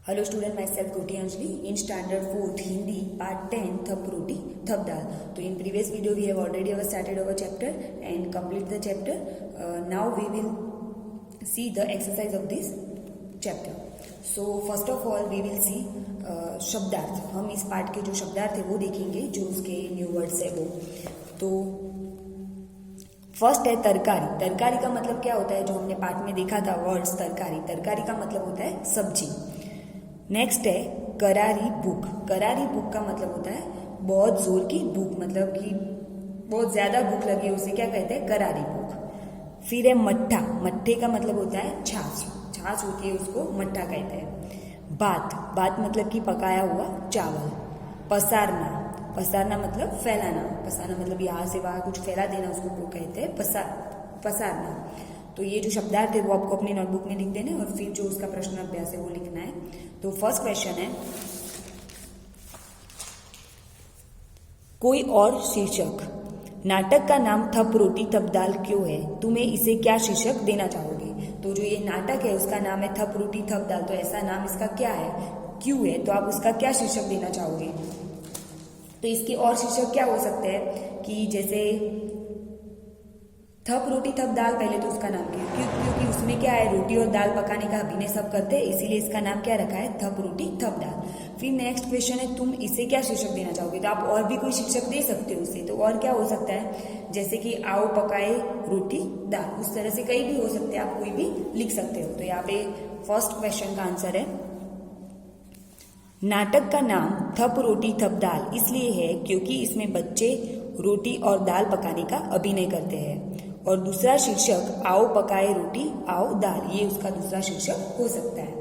Hello student, myself Koti Anjali in standard 4th Hindi part 10 Thap Roti Thap Dal. So in previous video we have already started our chapter and complete the chapter. Now we will see the exercise of this chapter. So first of all we will see शब्दार्थ. हम इस part के जो शब्दार्थ है वो देखेंगे, जो उसके न्यू वर्ड्स है वो. तो फर्स्ट है तरकारी. तरकारी का मतलब क्या होता है, जो हमने पार्ट में देखा था वर्ड्स तरकारी. तरकारी का मतलब होता है सब्जी. नेक्स्ट है करारी भूख. करारी भूख का मतलब होता है बहुत जोर की भूख, मतलब कि बहुत ज्यादा भूख लगी, उसे क्या कहते हैं, करारी भूख. फिर है मट्ठा. मट्ठे का मतलब होता है छाछ. छाछ होती है उसको मट्ठा कहते हैं. भात. भात मतलब कि पकाया हुआ चावल. पसारना. पसारना मतलब फैलाना. पसारना मतलब यहाँ से वहां कुछ फैला देना, उसको कहते हैं पसारना. तो ये जो शब्दार्थ है वो आपको अपनी नोटबुक में लिख देना है और फिर जो उसका प्रश्न अभ्यास है वो लिखना है. तो फर्स्ट क्वेश्चन है, कोई और शीर्षक. नाटक का नाम थप रोटी थप दाल क्यों है, तुम्हें इसे क्या शीर्षक देना चाहोगे. तो जो ये नाटक है उसका नाम है थप रोटी थप दाल, तो ऐसा नाम इसका क्या है, क्यों है, तो आप उसका क्या शीर्षक देना चाहोगे. तो इसके और शीर्षक क्या हो सकते हैं कि जैसे थप रोटी थप दाल, पहले तो उसका नाम क्योंकि उसमें क्या है, रोटी और दाल पकाने का अभिनय सब करते हैं, इसीलिए इसका नाम क्या रखा है, थप रोटी थप दाल. फिर नेक्स्ट क्वेश्चन है, तुम इसे क्या शीर्षक देना चाहोगे. तो आप और भी कोई शीर्षक दे सकते हो उसे. तो और क्या हो सकता है, जैसे कि आओ पकाए रोटी दाल, उस तरह से कई भी हो सकते हैं, आप कोई भी लिख सकते हो. तो यहाँ पे फर्स्ट क्वेश्चन का आंसर है, नाटक का नाम थप रोटी थप दाल इसलिए है क्योंकि इसमें बच्चे रोटी और दाल पकाने का अभिनय करते हैं. और दूसरा शीर्षक आओ पकाए रोटी आओ दाल, ये उसका दूसरा शीर्षक हो सकता है.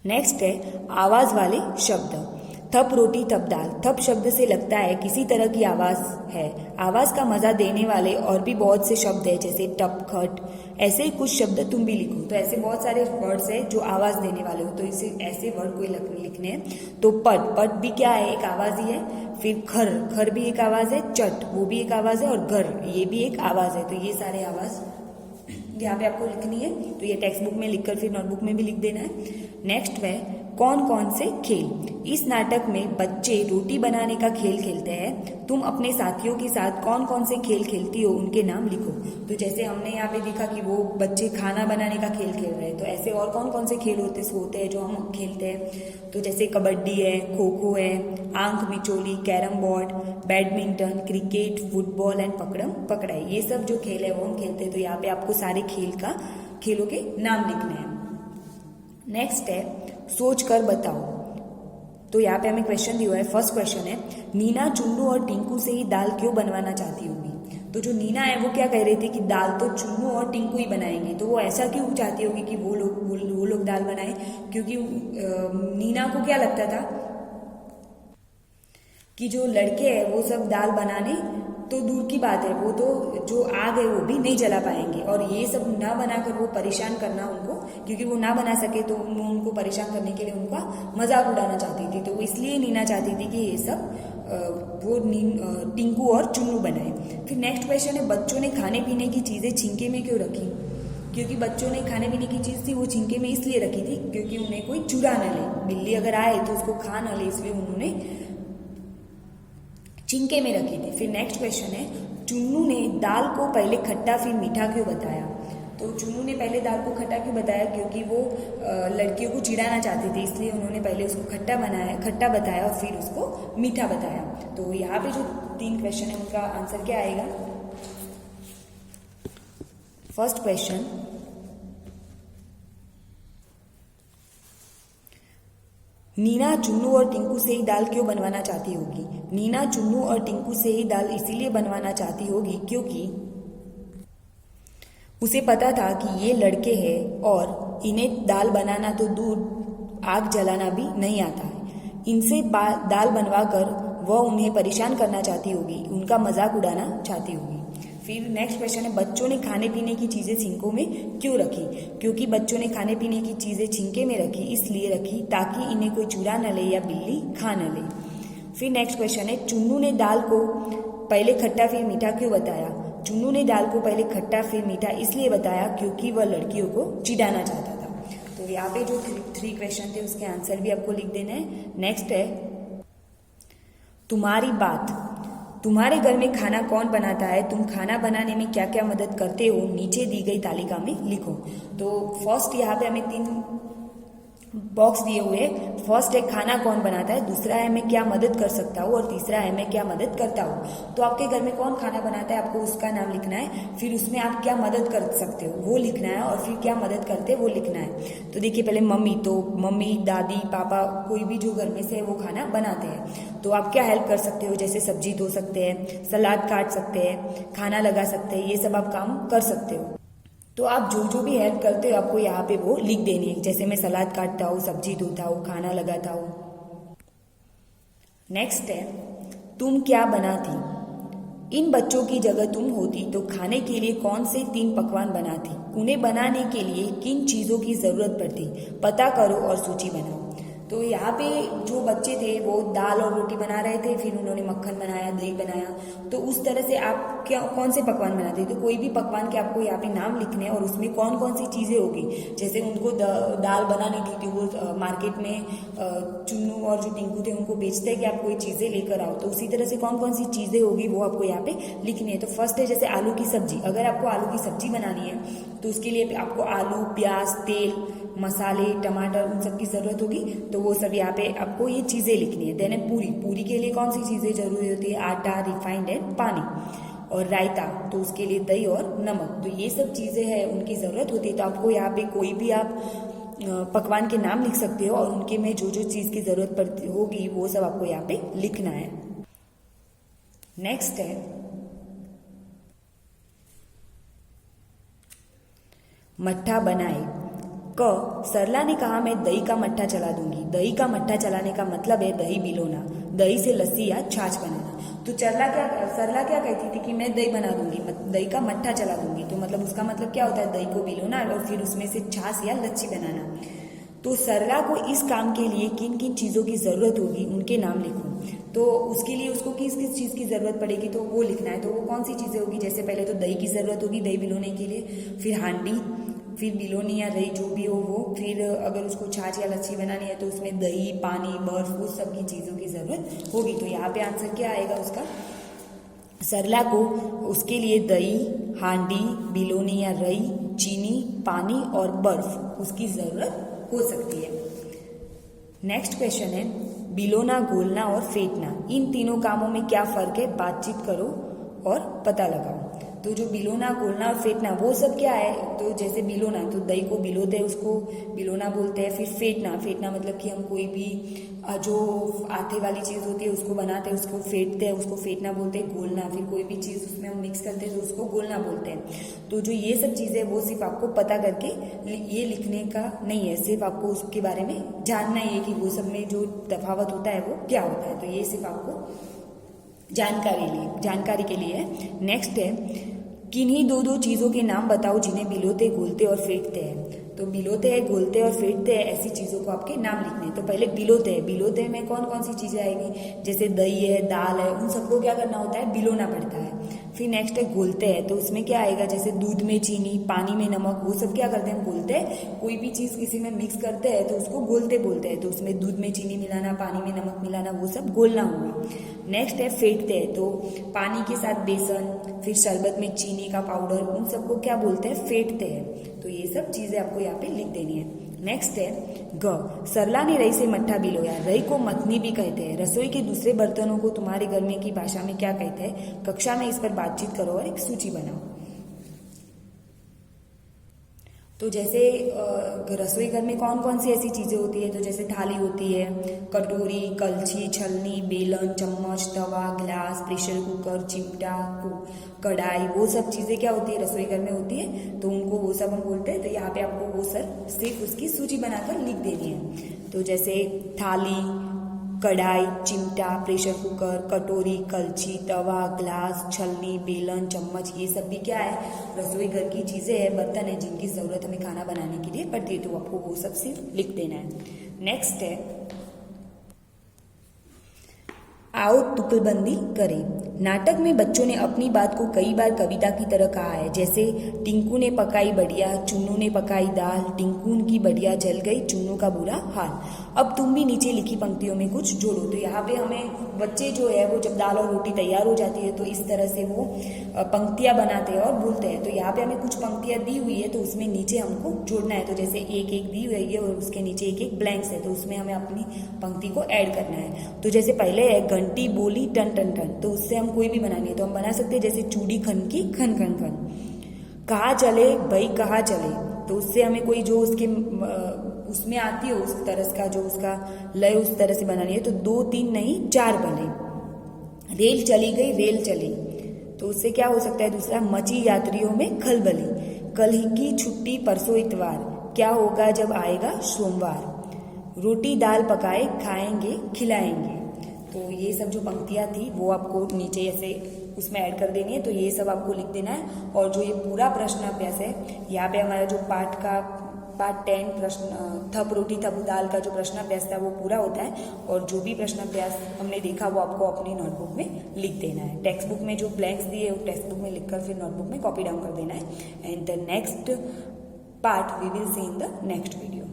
नेक्स्ट है आवाज वाले शब्द. थप रोटी थप दाल. थप शब्द से लगता है किसी तरह की आवाज है. आवाज का मजा देने वाले और भी बहुत से शब्द है, जैसे टप खट, ऐसे ही कुछ शब्द तुम भी लिखो. तो ऐसे बहुत सारे वर्ड्स है जो आवाज देने वाले हो, तो इसे ऐसे वर्ड को लिखने हैं. तो पट. पट भी क्या है, एक आवाज ही है. फिर खर. खर भी एक आवाज है. चट वो भी एक आवाज है. और घर ये भी एक आवाज है. तो ये सारे आवाज यहाँ पे आपको लिखनी है. तो ये टेक्स्ट बुक में लिखकर फिर नोटबुक में भी लिख देना है. नेक्स्ट है कौन कौन से खेल. इस नाटक में बच्चे रोटी बनाने का खेल खेलते हैं. तुम अपने साथियों के साथ कौन कौन से खेल खेलती हो, उनके नाम लिखो. तो जैसे हमने यहाँ पे देखा कि वो बच्चे खाना बनाने का खेल खेल रहे हैं, तो ऐसे और कौन कौन से खेल होते हैं जो हम खेलते हैं. तो जैसे कबड्डी है, खो खो है, आंख मिचोली, carrom board, badminton, cricket, football and पकड़म पकड़ाई, ये सब जो खेल है वो हम खेलते हैं. तो यहाँ पे आपको सारे खेलों के नाम लिखने हैं. नेक्स्ट है सोच कर बताओ. तो यहाँ पे हमें क्वेश्चन दिया है. फर्स्ट क्वेश्चन है, नीना चुन्नू और टिंकू से ही दाल क्यों बनवाना चाहती होगी. तो जो नीना है वो क्या कह रही थी कि दाल तो चुन्नू और टिंकू ही बनाएंगे. तो वो ऐसा क्यों चाहती होगी कि वो लोग दाल बनाए, क्योंकि नीना को क्या लगता था कि जो लड़के हैं वो सब दाल बनाने तो दूर की बात है, वो तो जो आग है वो भी नहीं जला पाएंगे, और ये सब ना बनाकर वो परेशान करना उनको, क्योंकि वो ना बना सके तो उनको परेशान करने के लिए उनका मजाक उड़ाना चाहती थी. तो इसलिए नीना चाहती थी कि ये सब वो टिंकू और चुन्नू बनाए. फिर नेक्स्ट क्वेश्चन है, बच्चों ने खाने पीने की चीजें छिंके में क्यों रखी. क्योंकि बच्चों ने खाने पीने की चीज थी वो छिंके में इसलिए रखी थी क्योंकि उन्हें कोई चुरा न ले. बिल्ली अगर आए तो उसको खा न ले, इसलिए उन्होंने छिंके में रखी थी. फिर नेक्स्ट क्वेश्चन है, चुन्नू ने दाल को पहले खट्टा फिर मीठा क्यों बताया. तो चुन्नू ने पहले दाल को खट्टा क्यों बताया, क्योंकि वो लड़कियों को चिढ़ाना चाहती थी, इसलिए उन्होंने पहले उसको खट्टा बताया और फिर उसको मीठा बताया. तो यहाँ पे जो 3 क्वेश्चन है उनका आंसर क्या आएगा. फर्स्ट क्वेश्चन, नीना चुन्नू और टिंकू से ही दाल क्यों बनवाना चाहती होगी. नीना चुन्नू और टिंकू से ही दाल इसीलिए बनवाना चाहती होगी क्योंकि उसे पता था कि ये लड़के हैं और इन्हें दाल बनाना तो दूर आग जलाना भी नहीं आता है. इनसे दाल बनवाकर वह उन्हें परेशान करना चाहती होगी, उनका मजाक उड़ाना चाहती होगी. फिर नेक्स्ट क्वेश्चन है, बच्चों ने खाने पीने की चीजें छिंकों में क्यों रखी. क्योंकि बच्चों ने खाने पीने की चीजें छिंके में रखी, इसलिए रखी ताकि इन्हें कोई चुरा न ले या बिल्ली खा न ले. फिर नेक्स्ट क्वेश्चन है, चुन्नू ने दाल को पहले खट्टा फिर मीठा क्यों बताया. चुन्नू ने दाल को पहले खट्टा फिर मीठा इसलिए बताया क्योंकि वह लड़कियों को चिढ़ाना चाहता था. तो यहाँ पे जो थ्री क्वेश्चन थे उसके आंसर भी आपको लिख देना है। नेक्स्ट है तुम्हारी बात। तुम्हारे घर में खाना कौन बनाता है, तुम खाना बनाने में क्या क्या मदद करते हो, नीचे दी गई तालिका में लिखो। तो फर्स्ट यहाँ पे हमें 3 बॉक्स दिए हुए हैं। फर्स्ट है खाना कौन बनाता है, दूसरा है मैं क्या मदद कर सकता हूँ, और तीसरा है मैं क्या मदद करता हूँ। तो आपके घर में कौन खाना बनाता है, आपको उसका नाम लिखना है, फिर उसमें आप क्या मदद कर सकते हो वो लिखना है, और फिर क्या मदद करते हैं वो लिखना है। तो देखिए पहले मम्मी, तो मम्मी, दादी, पापा, कोई भी जो घर में से है वो खाना बनाते हैं। तो आप क्या हेल्प कर सकते हो, जैसे सब्जी धो सकते हैं, सलाद काट सकते हैं, खाना लगा सकते हैं, ये सब आप काम कर सकते हो। तो आप जो जो भी हेल्प करते हो आपको यहाँ पे वो लिख देनी है, जैसे मैं सलाद काटता हूँ, सब्जी धोता हूँ, खाना लगाता हूँ। नेक्स्ट है तुम क्या बनाती। इन बच्चों की जगह तुम होती तो खाने के लिए कौन से 3 पकवान बनाती, उन्हें बनाने के लिए किन चीज़ों की ज़रूरत पड़ती, पता करो और सूची बनाओ। तो यहाँ पे जो बच्चे थे वो दाल और रोटी बना रहे थे, फिर उन्होंने मक्खन बनाया, दही बनाया। तो उस तरह से आप क्या कौन से पकवान बनाते, तो कोई भी पकवान के आपको यहाँ पे नाम लिखने हैं और उसमें कौन कौन सी चीज़ें होगी। जैसे उनको दाल बनानी थी तो वो मार्केट में चुन्नू और जो टिंकू थे उनको बेचते हैं कि आप कोई चीज़ें लेकर आओ, तो उसी तरह से कौन कौन सी चीज़ें होगी वो आपको यहाँ पे लिखनी है। तो फर्स्ट है जैसे आलू की सब्जी। अगर आपको आलू की सब्जी बनानी है तो उसके लिए आपको आलू, प्याज, तेल, मसाले, टमाटर, उन सब की ज़रूरत होगी। तो वो सब यहाँ पे आपको ये चीज़ें लिखनी है। देन पूरी के लिए कौन सी चीज़ें जरूरी होती है, आटा, रिफाइंड एंड पानी, और रायता, तो उसके लिए दही और नमक। तो ये सब चीज़ें हैं उनकी ज़रूरत होती है। तो आपको यहाँ पे कोई भी आप पकवान के नाम लिख सकते हो और उनके में जो जो चीज़ की ज़रूरत पड़ती होगी वो सब आपको यहाँ पे लिखना है। नेक्स्ट है मट्ठा बनाए। क सरला ने कहा मैं दही का मट्ठा चला दूंगी। दही का मट्ठा चलाने का मतलब है दही बिलोना, दही से लस्सी या छाछ बनाना। तो सरला क्या कहती थी कि मैं दही बना दूंगी, दही का मट्ठा चला दूंगी। तो मतलब उसका मतलब क्या होता है, दही को बिलोना और फिर उसमें से छाछ या लस्सी बनाना। तो सरला को इस काम के लिए किन किन चीज़ों की ज़रूरत होगी उनके नाम लिखो। तो उसके लिए उसको किस किस चीज़ की ज़रूरत पड़ेगी तो वो लिखना है। तो वो कौन सी चीज़ें होगी, जैसे पहले तो दही की ज़रूरत होगी दही बिलोने के लिए, फिर हांडी, फिर बिलोनी या रही जो भी हो वो, फिर अगर उसको छाछ या लस्सी बनानी है तो उसमें दही, पानी, बर्फ, उस सब की चीज़ों की ज़रूरत होगी। तो यहाँ पे आंसर क्या आएगा उसका, सरला को उसके लिए दही, हांडी, बिलोनी या रई, चीनी, पानी और बर्फ उसकी ज़रूरत हो सकती है। नेक्स्ट क्वेश्चन है बिलोना, घोलना और फेंटना, इन तीनों कामों में क्या फ़र्क है, बातचीत करो और पता लगाओ। तो जो बिलोना, घोलना और फेंटना वो सब क्या है, तो जैसे बिलोना तो दही को बिलोते हैं उसको बिलोना बोलते हैं। फिर फेंटना मतलब कि हम कोई भी जो आटे वाली चीज़ होती है उसको बनाते हैं उसको फेंटते हैं, उसको फेंटना बोलते हैं। घोलना फिर कोई भी चीज़ उसमें हम मिक्स करते हैं तो उसको घोलना बोलते हैं। तो जो ये सब चीज़ें वो सिर्फ आपको पता करके ये लिखने का नहीं है, सिर्फ आपको उसके बारे में जानना ही है कि वो सब में जो तफावत होता है वो क्या होता है। तो ये सिर्फ आपको जानकारी के लिए है। नेक्स्ट है किन्हीं दो चीज़ों के नाम बताओ जिन्हें बिलोते, घोलते और फेंटते हैं। तो बिलोते हैं, घोलते और फेंटते हैं ऐसी चीज़ों को आपके नाम लिखने हैं। तो पहले बिलोते में कौन कौन सी चीज़ें आएगी, जैसे दही है, दाल है, उन सबको क्या करना होता है, बिलोना पड़ता है। फिर नेक्स्ट है घोलते हैं, तो उसमें क्या आएगा, जैसे दूध में चीनी, पानी में नमक, वो सब क्या करते हैं, घोलते हैं। कोई भी चीज़ किसी में मिक्स करते हैं तो उसको घोलते बोलते हैं। तो उसमें दूध में चीनी मिलाना, पानी में नमक मिलाना, वो सब घोलना हुआ। नेक्स्ट है फेंटते हैं, तो पानी के साथ बेसन, फिर शरबत में चीनी का पाउडर, उन सबको क्या बोलते हैं, फेंटते हैं। तो ये सब चीज़ें आपको यहाँ पे लिख देनी है। नेक्स्ट है ग, सरला ने रई से मट्ठा बिलोया। रई को मथनी भी कहते हैं। रसोई के दूसरे बर्तनों को तुम्हारे घर में की भाषा में क्या कहते हैं, कक्षा में इस पर बातचीत करो और एक सूची बनाओ। तो जैसे रसोई घर में कौन कौन सी ऐसी चीज़ें होती है, तो जैसे थाली होती है, कटोरी, कलछी, छलनी, बेलन, चम्मच, तवा, ग्लास, प्रेशर कुकर, चिमटा, कढ़ाई, वो सब चीज़ें क्या होती है, रसोई घर में होती है। तो उनको वो सब हम बोलते हैं। तो यहाँ पे आपको वो सब सिर्फ उसकी सूची बनाकर लिख देनी है। तो जैसे थाली, कढ़ाई, चिमटा, प्रेशर कुकर, कटोरी, कलछी, तवा, ग्लास, छलनी, बेलन, चम्मच, ये सब भी क्या है, रसोई घर की चीज़ें हैं, बर्तन है जिनकी ज़रूरत हमें खाना बनाने के लिए पड़ती है। तो आपको वो सब सिर्फ लिख देना है। नेक्स्ट है आओ तुकलबंदी करें। नाटक में बच्चों ने अपनी बात को कई बार कविता की तरह कहा है, जैसे टिंकू ने पकाई बढ़िया, चुन्नू ने पकाई दाल, टिंकू की बढ़िया जल गई, चुन्नू का बुरा हाल। अब तुम भी नीचे लिखी पंक्तियों में कुछ जोड़ो। तो यहाँ पे हमें बच्चे जो है वो जब दाल और रोटी तैयार हो जाती है तो इस तरह से वो पंक्तियां बनाते हैं और बोलते हैं। तो यहाँ पे हमें कुछ पंक्तियां दी हुई है तो उसमें नीचे हमको जोड़ना है। तो जैसे एक एक दी हुई है और उसके नीचे एक एक ब्लैंक्स है, तो उसमें हमें अपनी पंक्ति को ऐड करना है। तो जैसे पहले है घंटी बोली टन टन टन, तो उससे हम कोई भी बनानी है तो हम बना सकते हैं जैसे चूड़ी खन की खन खन खन। कहाँ चले भाई कहाँ चले, तो उससे हमें कोई जो उसके उसमें आती है उस तरह का जो उसका लय उस तरह से बनानी है। तो 2 3 नहीं 4 भले। रेल चली गई रेल चली, तो उससे क्या हो सकता है दूसरा, मची यात्रियों में खलबली। कल की छुट्टी परसों इतवार, क्या होगा जब आएगा सोमवार। रोटी दाल पकाए खाएंगे खिलाएंगे। तो ये सब जो पंक्तियां थी वो आपको नीचे ऐसे उसमें ऐड कर देनी है। तो ये सब आपको लिख देना है। और जो ये पूरा प्रश्न अभ्यास है, यहाँ पे हमारा जो पार्ट 10 प्रश्न थप रोटी थप दाल का जो प्रश्न अभ्यास था वो पूरा होता है। और जो भी प्रश्न अभ्यास हमने देखा वो आपको अपनी नोटबुक में लिख देना है। टेक्स्ट बुक में जो ब्लैंक्स दिए वो टेक्स्ट बुक में लिखकर फिर नोटबुक में कॉपी डाउन कर देना है। And the next part we will see in the next video.